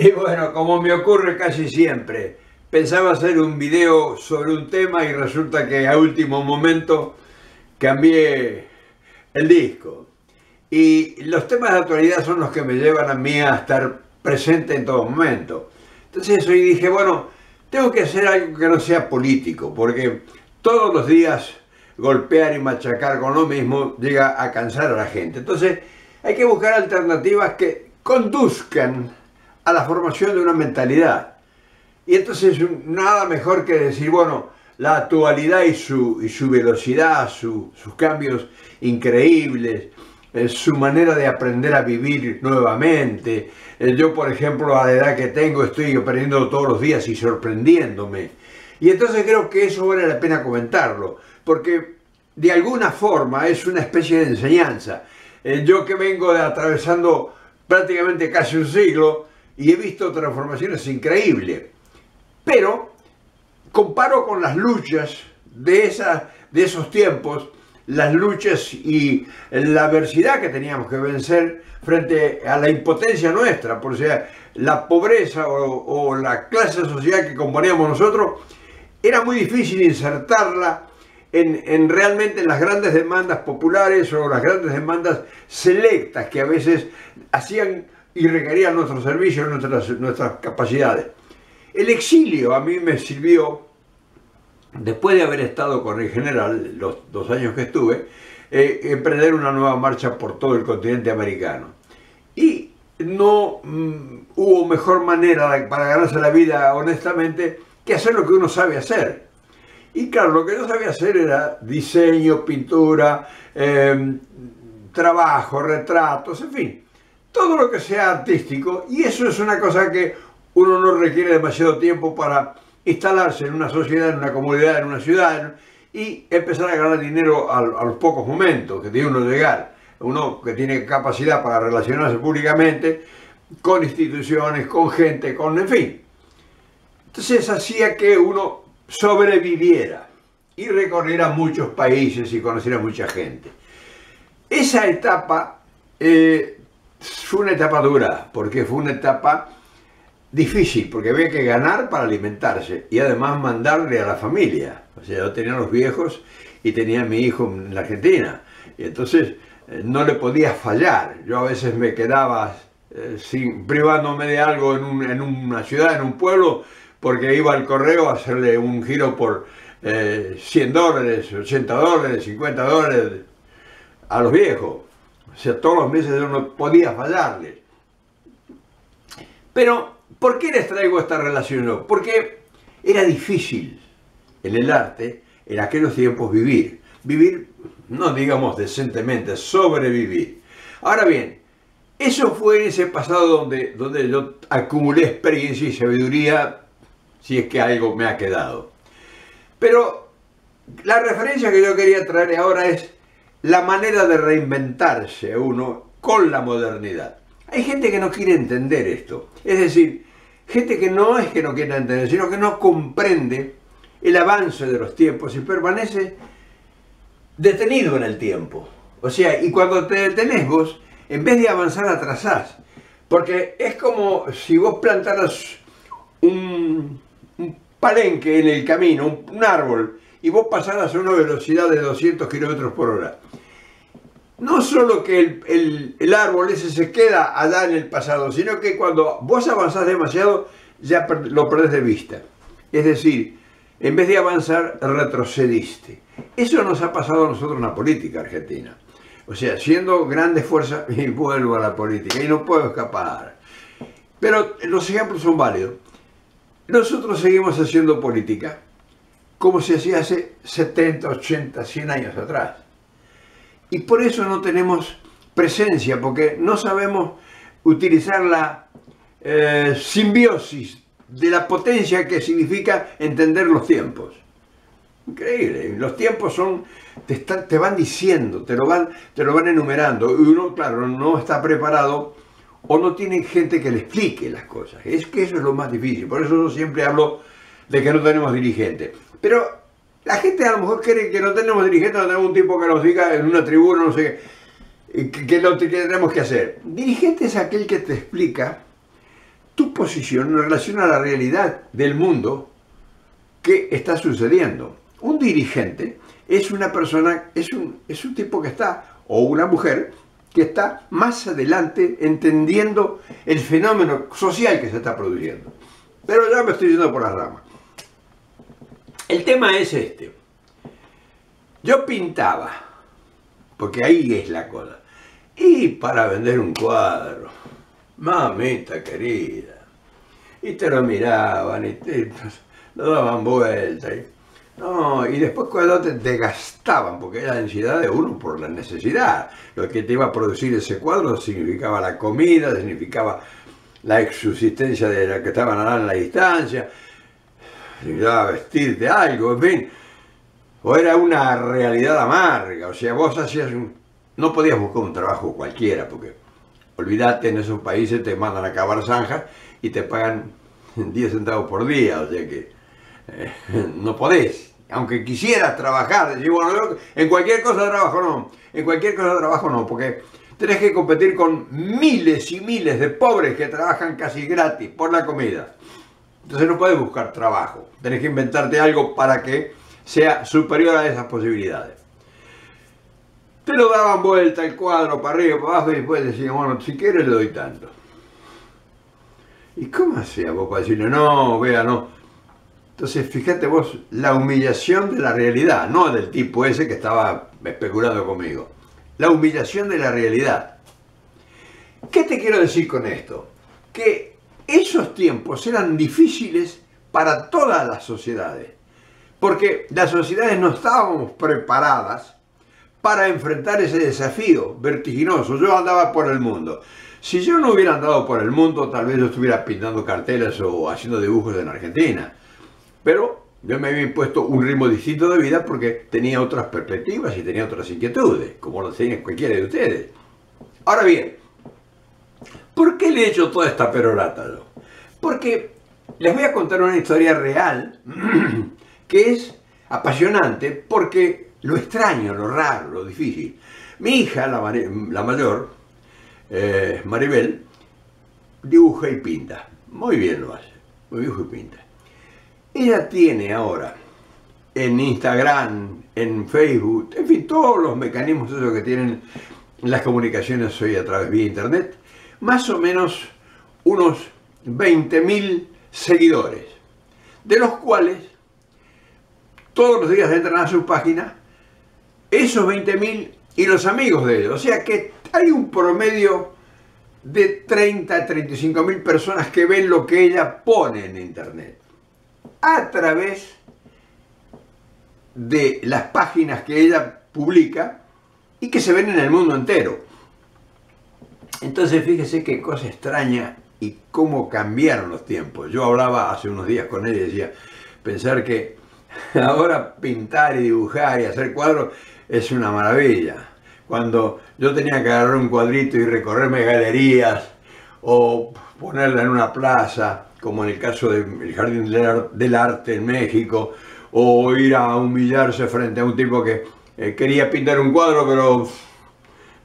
Y bueno, como me ocurre casi siempre, pensaba hacer un video sobre un tema y resulta que a último momento cambié el disco. Y los temas de actualidad son los que me llevan a mí a estar presente en todo momento. Entonces hoy dije, bueno, tengo que hacer algo que no sea político, porque todos los días golpear y machacar con lo mismo llega a cansar a la gente. Entonces hay que buscar alternativas que conduzcan a la formación de una mentalidad. Y entonces nada mejor que decir, bueno, la actualidad y su velocidad, sus cambios increíbles, su manera de aprender a vivir nuevamente. Yo, por ejemplo, a la edad que tengo, estoy aprendiendo todos los días y sorprendiéndome. Y entonces creo que eso vale la pena comentarlo, porque de alguna forma es una especie de enseñanza. Yo que vengo atravesando prácticamente casi un siglo y he visto transformaciones increíbles, pero comparo con las luchas de esos tiempos, las luchas y la adversidad que teníamos que vencer frente a la impotencia nuestra, por sea la pobreza o la clase social que componíamos nosotros, era muy difícil insertarla realmente en las grandes demandas populares o las grandes demandas selectas que a veces hacían y requerían nuestros servicios, nuestras capacidades. El exilio a mí me sirvió, después de haber estado con el general, los 2 años que estuve, emprender una nueva marcha por todo el continente americano. Y no hubo mejor manera para ganarse la vida honestamente que hacer lo que uno sabe hacer. Y claro, lo que yo sabía hacer era diseño, pintura, trabajo, retratos, en fin, todo lo que sea artístico. Y eso es una cosa que uno no requiere demasiado tiempo para instalarse en una sociedad, en una comunidad, en una ciudad y empezar a ganar dinero a los pocos momentos que tiene uno llegar. Uno que tiene capacidad para relacionarse públicamente con instituciones, con gente, en fin. Entonces hacía que uno sobreviviera y recorriera muchos países y conociera mucha gente. Esa etapa fue una etapa dura, porque fue una etapa difícil, porque había que ganar para alimentarse y además mandarle a la familia. O sea, yo tenía los viejos y tenía a mi hijo en la Argentina, y entonces no le podía fallar. Yo a veces me quedaba privándome de algo en una ciudad, en un pueblo, porque iba al correo a hacerle un giro por $100, $80, $50 a los viejos. O sea, todos los meses yo no podía fallarle. Pero ¿por qué les traigo esta relación? Porque era difícil en el arte, en aquellos tiempos, vivir, no digamos decentemente, sobrevivir. Ahora bien, eso fue en ese pasado donde yo acumulé experiencia y sabiduría, si es que algo me ha quedado. Pero la referencia que yo quería traer ahora es la manera de reinventarse uno con la modernidad. Hay gente que no quiere entender esto, es decir, gente que no es que no quiera entender, sino que no comprende el avance de los tiempos y permanece detenido en el tiempo. O sea, y cuando te detenés vos, en vez de avanzar, atrasás. Porque es como si vos plantaras un palenque en el camino, un árbol, y vos pasaras a una velocidad de 200 kilómetros por hora. No solo que el árbol ese se queda allá en el pasado, sino que cuando vos avanzás demasiado, ya lo perdés de vista. Es decir, en vez de avanzar, retrocediste. Eso nos ha pasado a nosotros en la política argentina. O sea, siendo grandes fuerzas, y vuelvo a la política, y no puedo escapar. Pero los ejemplos son válidos. Nosotros seguimos haciendo política como se hacía hace 70, 80, 100 años atrás. Y por eso no tenemos presencia, porque no sabemos utilizar la simbiosis de la potencia que significa entender los tiempos. Increíble, los tiempos te van diciendo, te lo van enumerando, y uno, claro, no está preparado o no tiene gente que le explique las cosas. Es que eso es lo más difícil, por eso yo siempre hablo de que no tenemos dirigentes. Pero la gente a lo mejor cree que no tenemos dirigentes, no tenemos un tipo que nos diga en una tribuna, no sé qué, que tenemos que hacer. Dirigente es aquel que te explica tu posición en relación a la realidad del mundo que está sucediendo. Un dirigente es una persona, es un tipo que está, o una mujer, que está más adelante entendiendo el fenómeno social que se está produciendo. Pero ya me estoy yendo por las ramas. El tema es este. Yo pintaba, porque ahí es la cosa, y para vender un cuadro, mamita querida, y te lo miraban, y te lo daban vuelta, no, y después cuando te gastaban, porque era la ansiedad de uno por la necesidad. Lo que te iba a producir ese cuadro significaba la comida, significaba la subsistencia de la que estaban a dar en la distancia, significaba vestirte algo, en fin. O era una realidad amarga, o sea, vos hacías no podías buscar un trabajo cualquiera, porque olvídate, en esos países te mandan a cavar zanjas y te pagan 10 centavos por día, o sea que no podés. Aunque quisieras trabajar, decir, bueno, en cualquier cosa de trabajo no, en cualquier cosa de trabajo no, porque tenés que competir con miles y miles de pobres que trabajan casi gratis por la comida. Entonces no podés buscar trabajo, tenés que inventarte algo para que sea superior a esas posibilidades. Te lo daban vuelta el cuadro para arriba, para abajo, y después decían, bueno, si quieres le doy tanto. ¿Y cómo hacía vos para decirle, no, vea, no? Entonces, fíjate vos, la humillación de la realidad, no del tipo ese que estaba especulando conmigo. La humillación de la realidad. ¿Qué te quiero decir con esto? Que esos tiempos eran difíciles para todas las sociedades, porque las sociedades no estábamos preparadas para enfrentar ese desafío vertiginoso. Yo andaba por el mundo. Si yo no hubiera andado por el mundo, tal vez yo estuviera pintando carteles o haciendo dibujos en Argentina. Pero yo me había impuesto un ritmo distinto de vida porque tenía otras perspectivas y tenía otras inquietudes, como lo tenía cualquiera de ustedes. Ahora bien, ¿por qué le he hecho toda esta perorata yo? Porque les voy a contar una historia real que es apasionante porque lo extraño, lo raro, lo difícil. Mi hija, la mayor, Maribel, dibuja y pinta. Muy bien lo hace, dibuja y pinta. Ella tiene ahora en Instagram, en Facebook, en fin, todos los mecanismos esos que tienen las comunicaciones hoy a través de internet, más o menos unos 20.000 seguidores, de los cuales todos los días entran a su página esos 20.000 y los amigos de ellos. O sea que hay un promedio de 30 a 35.000 personas que ven lo que ella pone en internet a través de las páginas que ella publica y que se ven en el mundo entero. Entonces fíjese qué cosa extraña y cómo cambiaron los tiempos. Yo hablaba hace unos días con ella y decía, pensar que ahora pintar y dibujar y hacer cuadros es una maravilla. Cuando yo tenía que agarrar un cuadrito y recorrerme galerías o ponerla en una plaza, como en el caso del Jardín del Arte en México, o ir a humillarse frente a un tipo que quería pintar un cuadro, pero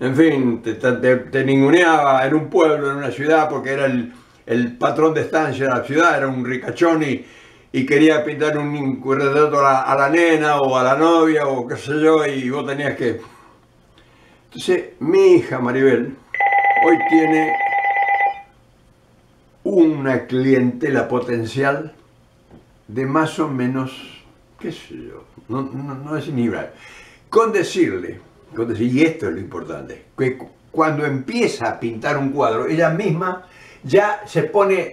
en fin, te ninguneaba en un pueblo, en una ciudad, porque era el patrón de estancia de la ciudad, era un ricachón y quería pintar un retrato a la nena o a la novia o qué sé yo, y vos tenías que... Entonces, mi hija Maribel hoy tiene una clientela potencial de más o menos, qué sé yo, no es ni hablar. Con decirle, y esto es lo importante, que cuando empieza a pintar un cuadro, ella misma ya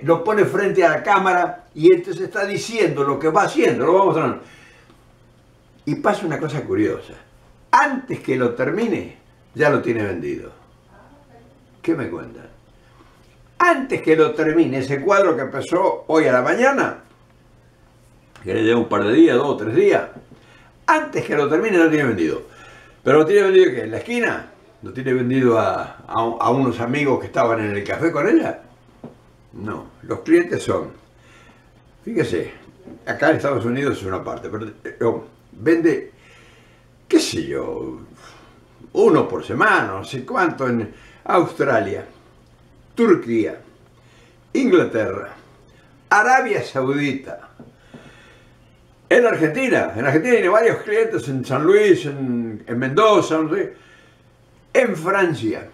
lo pone frente a la cámara y entonces está diciendo lo que va haciendo, lo vamos a ver. Y pasa una cosa curiosa, antes que lo termine, ya lo tiene vendido. ¿Qué me cuentan? Antes que lo termine ese cuadro que empezó hoy a la mañana, que le lleva un par de días, 2 o 3 días, antes que lo termine lo tiene vendido. Pero lo tiene vendido ¿qué? ¿En la esquina? ¿Lo tiene vendido a unos amigos que estaban en el café con ella? No, los clientes son, fíjese, acá en Estados Unidos es una parte, pero vende, qué sé yo, 1 por semana, no sé cuánto, en Australia, Turquía, Inglaterra, Arabia Saudita, en Argentina tiene varios clientes en San Luis, en Mendoza, no sé, en Francia,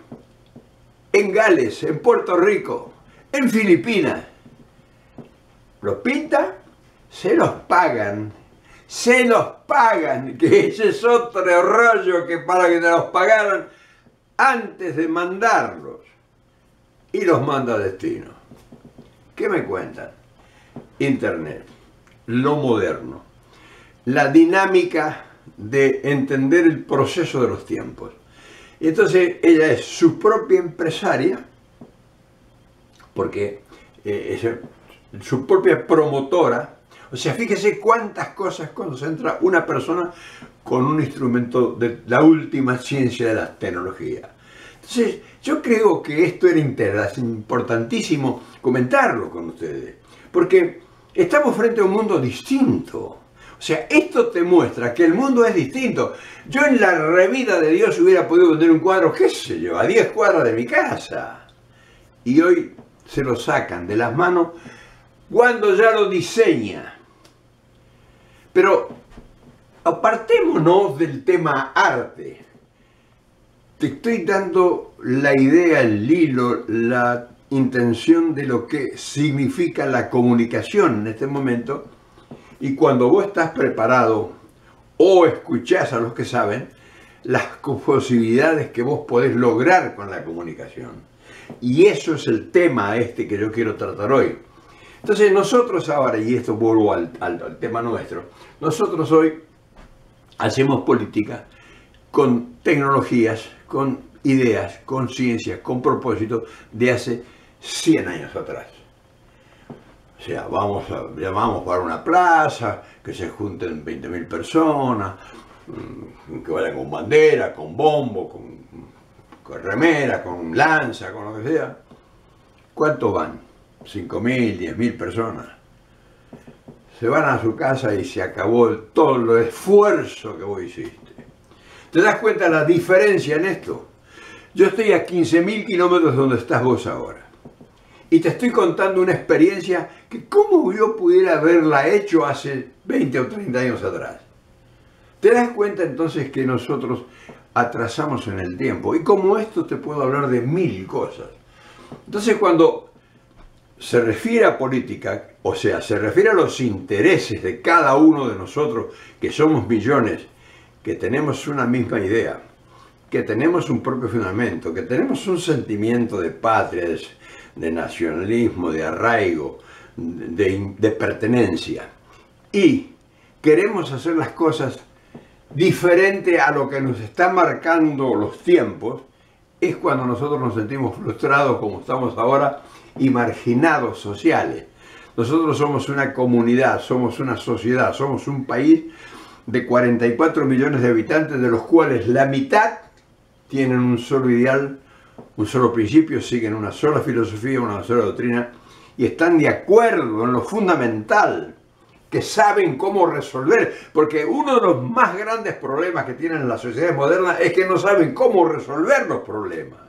en Gales, en Puerto Rico, en Filipinas. Los pinta, se los pagan, que ese es otro rollo, que para que te los pagaran antes de mandarlos, y los manda a destino. ¿Qué me cuentan? Internet, lo moderno, la dinámica de entender el proceso de los tiempos. Y entonces ella es su propia empresaria, porque es su propia promotora. O sea, fíjese cuántas cosas concentra una persona con un instrumento de la última ciencia de la tecnología. Entonces, yo creo que esto era importantísimo comentarlo con ustedes, porque estamos frente a un mundo distinto. O sea, esto te muestra que el mundo es distinto. Yo en la revida de Dios hubiera podido vender un cuadro, qué sé yo, a 10 cuadras de mi casa. Y hoy se lo sacan de las manos cuando ya lo diseña. Pero apartémonos del tema arte. Te estoy dando la idea, el hilo, la intención de lo que significa la comunicación en este momento. Y cuando vos estás preparado o escuchás a los que saben, las posibilidades que vos podés lograr con la comunicación. Y eso es el tema que yo quiero tratar hoy. Entonces nosotros ahora, y esto vuelvo al tema nuestro, nosotros hoy hacemos política con tecnologías, con ideas, con ciencias, con propósitos de hace 100 años atrás. O sea, llamamos para una plaza, que se junten 20.000 personas, que vayan con bandera, con bombo, con remera, con lanza, con lo que sea. ¿Cuántos van? 5.000, 10.000 personas. Se van a su casa y se acabó todo el esfuerzo que vos hiciste. ¿Te das cuenta de la diferencia en esto? Yo estoy a 15.000 kilómetros de donde estás vos ahora. Y te estoy contando una experiencia que cómo yo pudiera haberla hecho hace 20 o 30 años atrás. ¿Te das cuenta entonces que nosotros atrasamos en el tiempo? Y como esto te puedo hablar de 1000 cosas. Entonces cuando se refiere a política, o sea, se refiere a los intereses de cada uno de nosotros, que somos millones, que tenemos una misma idea, que tenemos un propio fundamento, que tenemos un sentimiento de patria, de nacionalismo, de arraigo, de pertenencia, y queremos hacer las cosas diferente a lo que nos está marcando los tiempos, es cuando nosotros nos sentimos frustrados como estamos ahora y marginados sociales. Nosotros somos una comunidad, somos una sociedad, somos un país de 44 millones de habitantes, de los cuales la mitad tienen un solo ideal, un solo principio, siguen una sola filosofía, una sola doctrina, y están de acuerdo en lo fundamental, que saben cómo resolver, porque uno de los más grandes problemas que tienen las sociedades modernas es que no saben cómo resolver los problemas.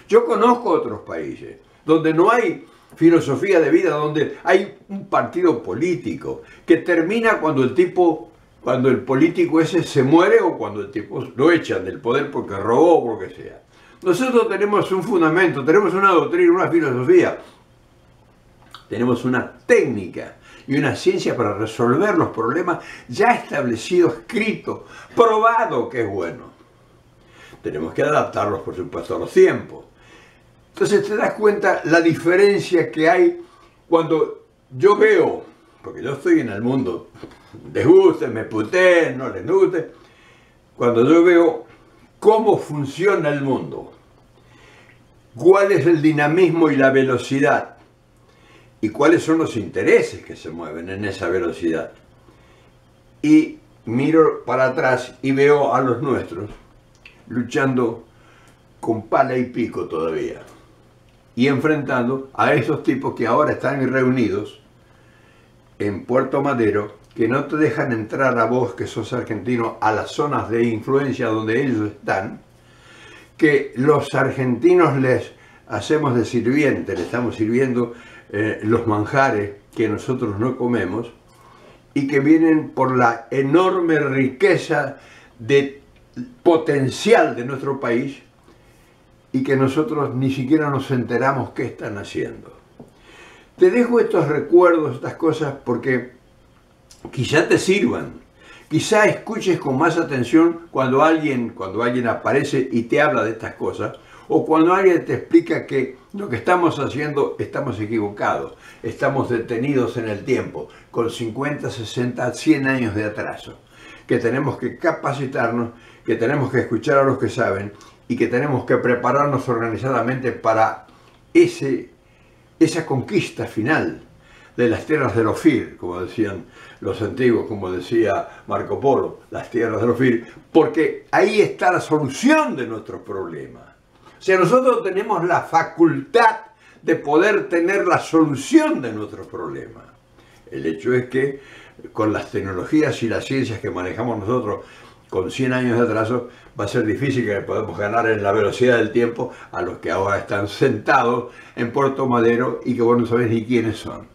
Yo conozco otros países donde no hay filosofía de vida, donde hay un partido político que termina cuando el político ese se muere o cuando el tipo lo echan del poder porque robó o lo que sea. Nosotros tenemos un fundamento, tenemos una doctrina, una filosofía, tenemos una técnica y una ciencia para resolver los problemas ya establecido, escrito, probado que es bueno. Tenemos que adaptarlos, por supuesto, a los tiempos. Entonces te das cuenta la diferencia que hay cuando yo veo, porque yo estoy en el mundo, les guste, me puteen, no les guste, cuando yo veo cómo funciona el mundo, cuál es el dinamismo y la velocidad, y cuáles son los intereses que se mueven en esa velocidad. Y miro para atrás y veo a los nuestros luchando con pala y pico todavía, y enfrentando a esos tipos que ahora están reunidos en Puerto Madero, que no te dejan entrar a vos, que sos argentino, a las zonas de influencia donde ellos están, que los argentinos les hacemos de sirviente, le estamos sirviendo los manjares que nosotros no comemos y que vienen por la enorme riqueza de potencial de nuestro país y que nosotros ni siquiera nos enteramos qué están haciendo. Te dejo estos recuerdos, estas cosas, porque quizá te sirvan. Quizá escuches con más atención cuando alguien aparece y te habla de estas cosas, o cuando alguien te explica que lo que estamos haciendo estamos equivocados, estamos detenidos en el tiempo, con 50, 60, 100 años de atraso, que tenemos que capacitarnos, que tenemos que escuchar a los que saben y que tenemos que prepararnos organizadamente para esa conquista final de las tierras del Ofir, como decían los antiguos, como decía Marco Polo, las tierras del Ofir, porque ahí está la solución de nuestros problemas. O sea, nosotros tenemos la facultad de poder tener la solución de nuestros problemas. El hecho es que con las tecnologías y las ciencias que manejamos nosotros con 100 años de atraso, va a ser difícil que podamos ganar en la velocidad del tiempo a los que ahora están sentados en Puerto Madero y que vos no sabés ni quiénes son.